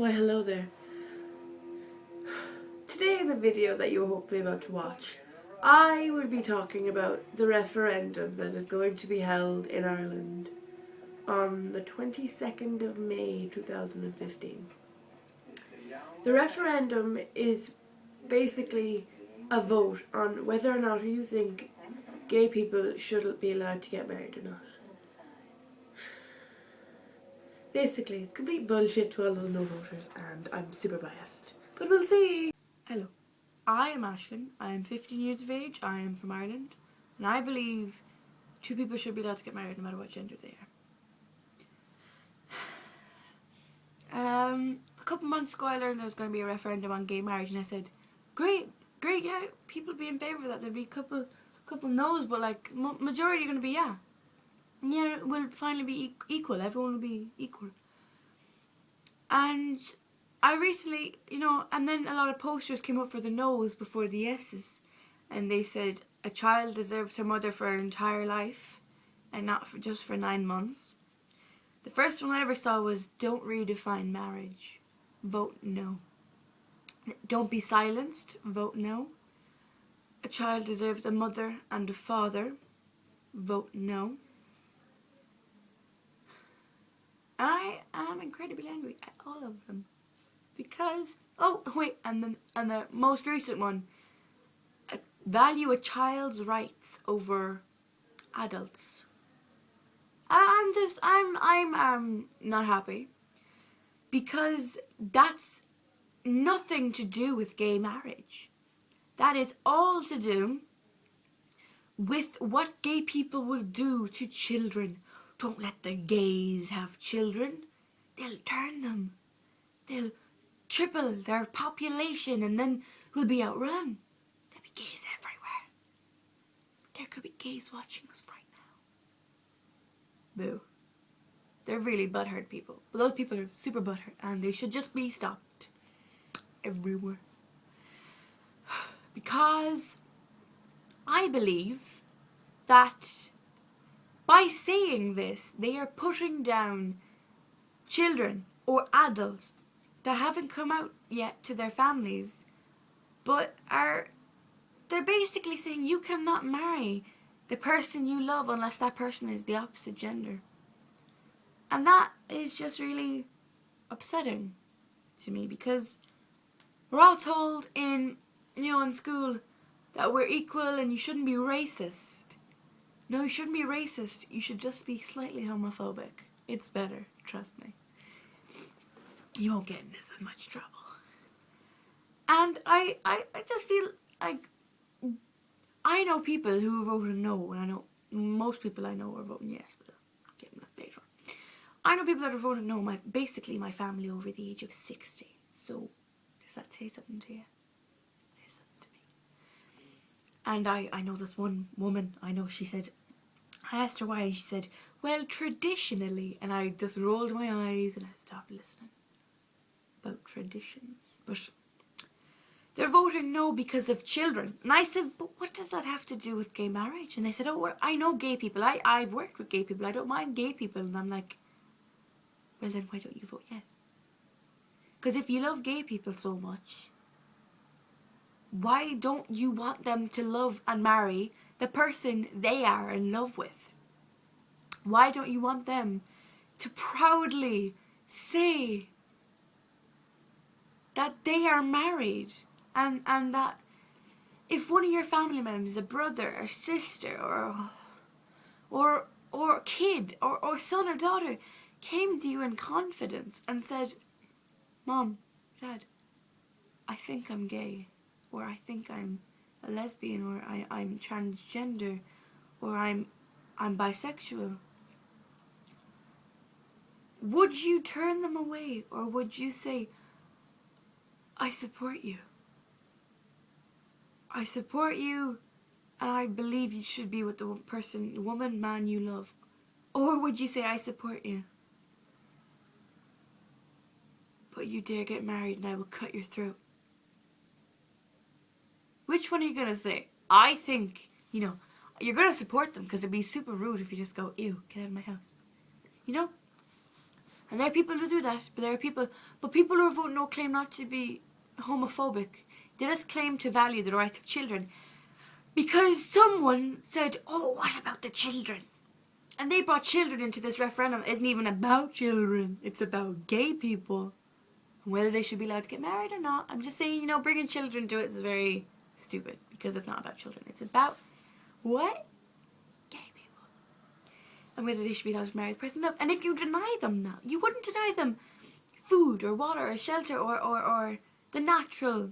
Why hello there. Today in the video that you're hopefully about to watch, I will be talking about the referendum that is going to be held in Ireland on the 22nd of May 2015. The referendum is basically a vote on whether or not you think gay people should be allowed to get married or not. Basically, it's complete bullshit to all those no voters, and I'm super biased. But we'll see! Hello. I am Aisling. I am 15 years of age. I am from Ireland. And I believe two people should be allowed to get married no matter what gender they are. A couple months ago I learned there was going to be a referendum on gay marriage, and I said, great, yeah, people be in favour of that. There'll be a couple no's, but like, majority are going to be yeah. Yeah, we'll finally be equal. Everyone will be equal. And I recently, and then a lot of posters came up for the no's before the yeses. And they said, a child deserves her mother for her entire life and not just for 9 months. The first one I ever saw was, don't redefine marriage. Vote no. Don't be silenced. Vote no. A child deserves a mother and a father. Vote no. I am incredibly angry at all of them because and the most recent one, value a child's rights over adults. I'm not happy because that's nothing to do with gay marriage. That is all to do with what gay people will do to children. Don't let the gays have children. They'll turn them. They'll triple their population and then we'll be outrun. There'll be gays everywhere. There could be gays watching us right now. Boo. They're really butthurt people. But those people are super butthurt and they should just be stopped everywhere. Because I believe that by saying this, they are putting down children or adults that haven't come out yet to their families, but they're basically saying you cannot marry the person you love unless that person is the opposite gender. And that is just really upsetting to me because we're all told in school that we're equal and you shouldn't be racist. No, you shouldn't be racist. You should just be slightly homophobic. It's better, trust me. You won't get in as much trouble. And I just feel like I know people who voted no, and I know most people I know are voting yes, but I'll get into that later. I know people that are voting no, basically my family over the age of 60. So, does that say something to you? Say something to me. And I know this one woman, she said, I asked her why, she said, well, traditionally, and I just rolled my eyes and I stopped listening about traditions. But they're voting no because of children. And I said, but what does that have to do with gay marriage? And they said, oh, well, I know gay people. I've worked with gay people. I don't mind gay people. And I'm like, well, then why don't you vote yes? Because if you love gay people so much, why don't you want them to love and marry the person they are in love with? Why don't you want them to proudly say that they are married and that if one of your family members, a brother or sister or kid or son or daughter came to you in confidence and said, Mom, Dad, I think I'm gay, or I think I'm a lesbian, or I'm transgender, or I'm bisexual, would you turn them away, or would you say, I support you. I support you, and I believe you should be with the person, woman, man you love? Or would you say, I support you, but you dare get married and I will cut your throat? Which one are you going to say? I think, you're going to support them because it'd be super rude if you just go, ew, get out of my house. And there are people who do that, but people who vote no claim not to be homophobic. They just claim to value the rights of children. Because someone said, oh, what about the children? And they brought children into this referendum. It isn't even about children. It's about gay people. And whether they should be allowed to get married or not. I'm just saying, bringing children to it is very stupid. Because it's not about children. It's about what? Gay people. And whether they should be allowed to marry the person they love. And if you deny them that, you wouldn't deny them food or water or shelter or the natural.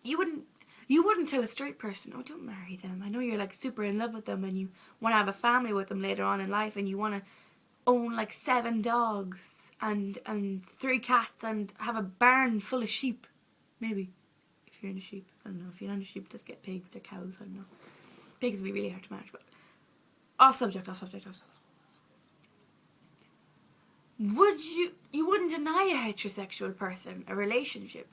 You wouldn't tell a straight person, oh, don't marry them. I know you're like super in love with them and you want to have a family with them later on in life and you want to own like 7 dogs and 3 cats and have a barn full of sheep. Maybe. If you're into sheep. I don't know. If you're into sheep, just get pigs or cows. I don't know. Pigs would be really hard to manage, but off subject. You wouldn't deny a heterosexual person a relationship.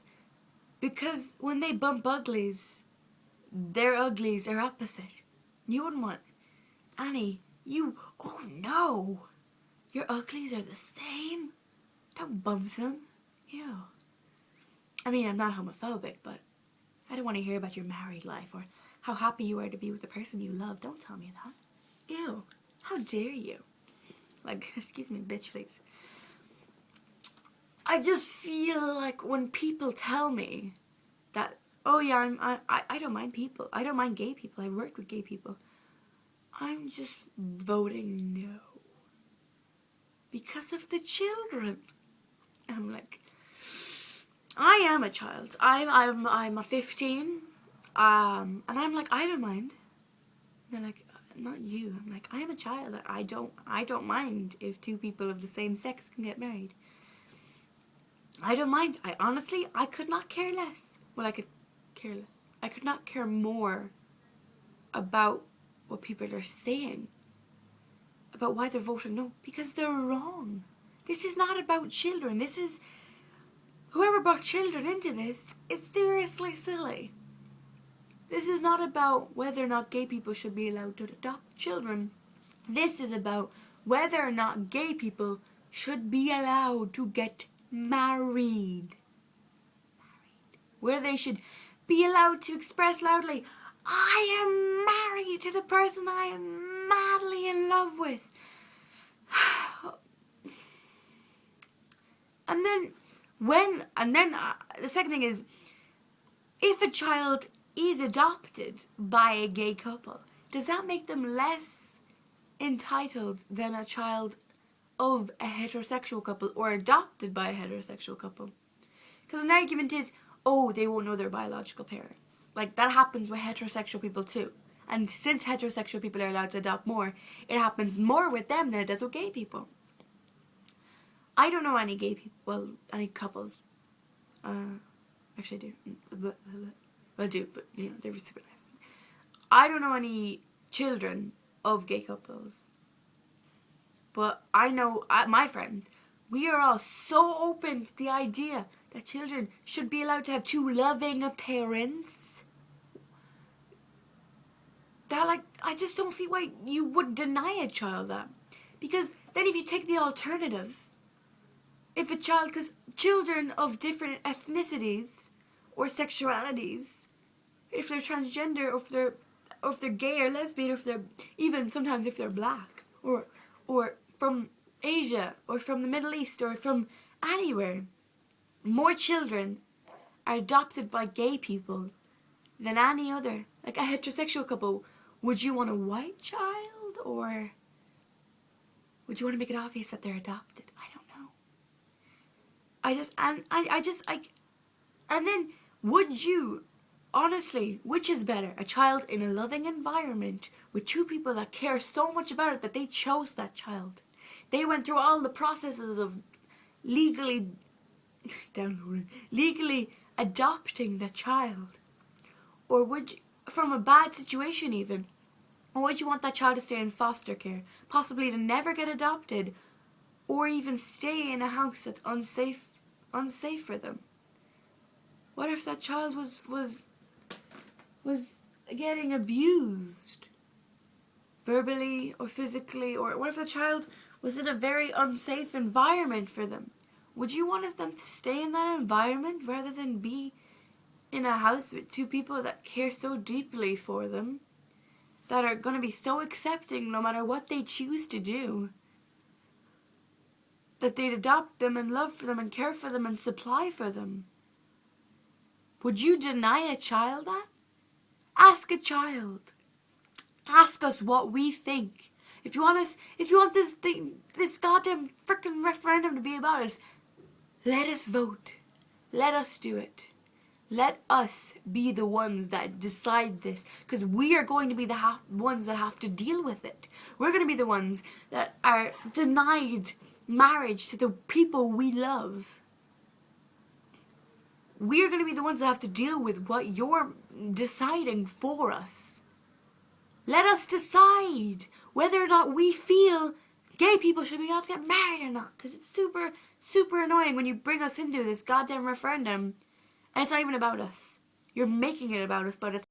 Because when they bump uglies, their uglies are opposite. You wouldn't want, Annie, oh no, your uglies are the same. Don't bump them. Ew. I mean, I'm not homophobic, but I don't want to hear about your married life or how happy you are to be with the person you love. Don't tell me that. Ew. How dare you? Like, excuse me, bitch, please. I just feel like when people tell me that, oh yeah, I don't mind people. I don't mind gay people. I've worked with gay people. I'm just voting no. Because of the children. I'm like, I am a child. I'm a 15. And I'm like, I don't mind. They're like, not you. I'm like, I am a child. I don't mind if 2 people of the same sex can get married. I don't mind. I could not care less. Well, I could care less. I could not care more about what people are saying. About why they're voting no. Because they're wrong. This is not about children. This is... Whoever brought children into this is seriously silly. This is not about whether or not gay people should be allowed to adopt children. This is about whether or not gay people should be allowed to get married. Where they should be allowed to express loudly, I am married to the person I am madly in love with. And then the second thing is, if a child is adopted by a gay couple, does that make them less entitled than a child of a heterosexual couple or adopted by a heterosexual couple? Because an argument is, oh, they won't know their biological parents. Like, that happens with heterosexual people too. And since heterosexual people are allowed to adopt more, it happens more with them than it does with gay people. I don't know any gay people, well, any couples. Actually I do. I do, but, they're super nice. I don't know any children of gay couples. But I know my friends, we are all so open to the idea that children should be allowed to have 2 loving parents. That, like, I just don't see why you would deny a child that. Because then if you take the alternative, because children of different ethnicities or sexualities, if they're transgender, or if they're gay or lesbian, or if they're, even sometimes if they're black, or from Asia, or from the Middle East, or from anywhere, more children are adopted by gay people than any other. Like a heterosexual couple, would you want a white child, or would you want to make it obvious that they're adopted? I don't know. And then, would you, honestly, which is better? A child in a loving environment with 2 people that care so much about it that they chose that child. They went through all the processes of legally adopting the child. Or would you, from a bad situation even, or would you want that child to stay in foster care, possibly to never get adopted, or even stay in a house that's unsafe for them? What if that child was getting abused verbally or physically, or what if the child Was it a very unsafe environment for them? Would you want them to stay in that environment rather than be in a house with two people that care so deeply for them, that are going to be so accepting no matter what they choose to do, that they'd adopt them and love for them and care for them and supply for them? Would you deny a child that? Ask a child. Ask us what we think. If you want this goddamn frickin' referendum to be about us, let us vote. Let us do it. Let us be the ones that decide this, because we are going to be the ones that have to deal with it. We're going to be the ones that are denied marriage to the people we love. We're going to be the ones that have to deal with what you're deciding for us. Let us decide whether or not we feel gay people should be able to get married or not, because it's super, super annoying when you bring us into this goddamn referendum and it's not even about us. You're making it about us, but it's